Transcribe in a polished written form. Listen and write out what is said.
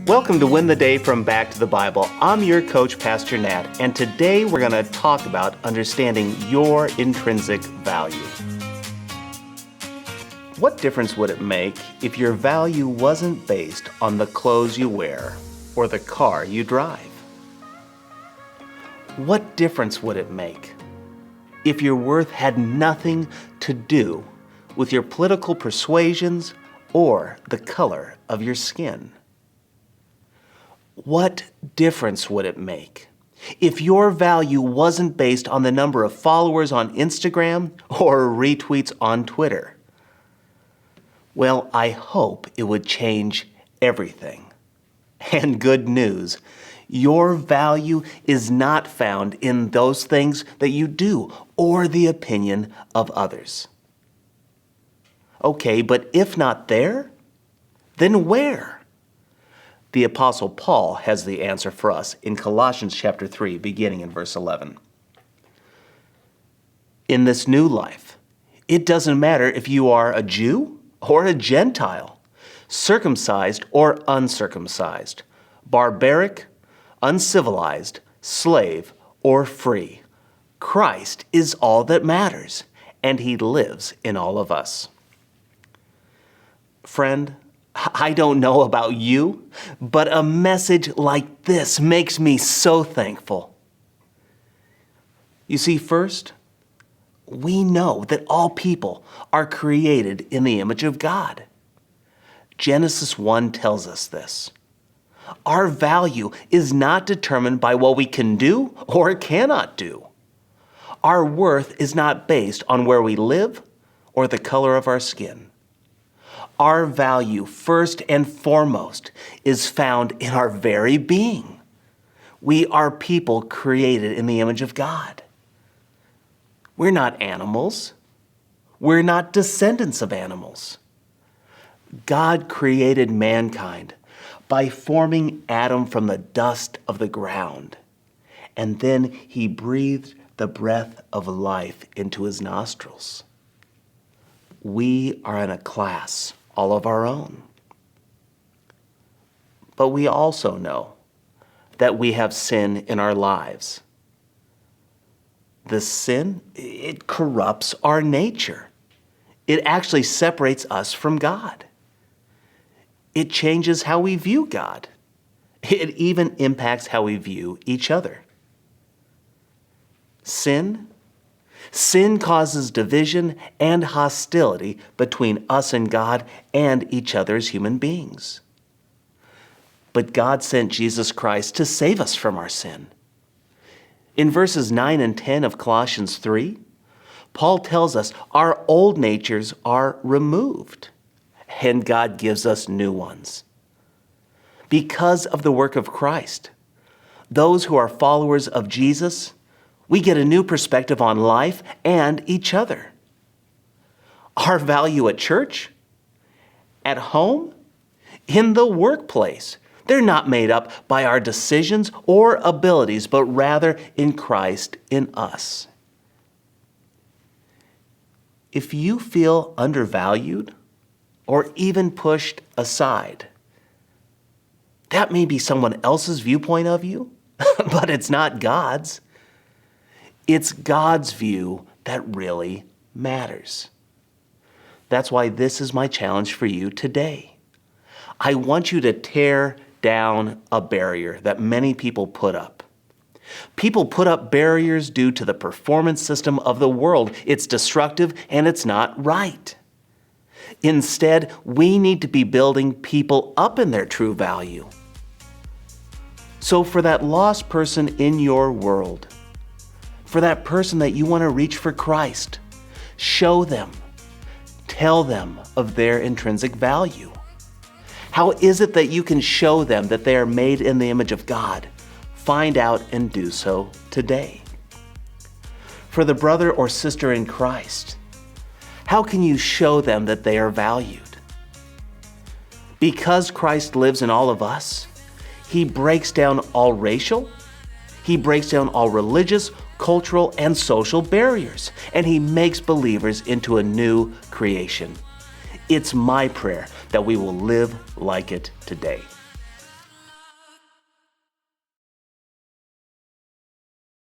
Welcome to Win the Day from Back to the Bible. I'm your coach, Pastor Nat, and today we're going to talk about understanding your intrinsic value. What difference would it make if your value wasn't based on the clothes you wear or the car you drive? What difference would it make if your worth had nothing to do with your political persuasions or the color of your skin? What difference would it make if your value wasn't based on the number of followers on Instagram or retweets on Twitter? Well, I hope it would change everything. And good news, your value is not found in those things that you do or the opinion of others. Okay, but if not there, then where? The Apostle Paul has the answer for us in Colossians chapter 3, beginning in verse 11. In this new life, it doesn't matter if you are a Jew or a Gentile, circumcised or uncircumcised, barbaric, uncivilized, slave, or free. Christ is all that matters, and He lives in all of us. Friend, I don't know about you, but a message like this makes me so thankful. You see, first, we know that all people are created in the image of God. Genesis 1 tells us this. Our value is not determined by what we can do or cannot do. Our worth is not based on where we live or the color of our skin. Our value, first and foremost, is found in our very being. We are people created in the image of God. We're not animals. We're not descendants of animals. God created mankind by forming Adam from the dust of the ground, and then He breathed the breath of life into his nostrils. We are in a class all of our own. But we also know that we have sin in our lives. This sin, it corrupts our nature. It actually separates us from God. It changes how we view God. It even impacts how we view each other. Sin causes division and hostility between us and God and each other as human beings. But God sent Jesus Christ to save us from our sin. In verses 9 and 10 of Colossians 3, Paul tells us our old natures are removed, and God gives us new ones. Because of the work of Christ, those who are followers of Jesus, we get a new perspective on life and each other. Our value at church, at home, in the workplace, they're not made up by our decisions or abilities, but rather in Christ in us. If you feel undervalued or even pushed aside, that may be someone else's viewpoint of you, but it's not God's. It's God's view that really matters. That's why this is my challenge for you today. I want you to tear down a barrier that many people put up. People put up barriers due to the performance system of the world. It's destructive and it's not right. Instead, we need to be building people up in their true value. So for that lost person in your world, for that person that you want to reach for Christ, show them, tell them of their intrinsic value. How is it that you can show them that they are made in the image of God? Find out and do so today. For the brother or sister in Christ, how can you show them that they are valued? Because Christ lives in all of us, He breaks down all racial, He breaks down all religious, cultural, and social barriers, and He makes believers into a new creation. It's my prayer that we will live like it today.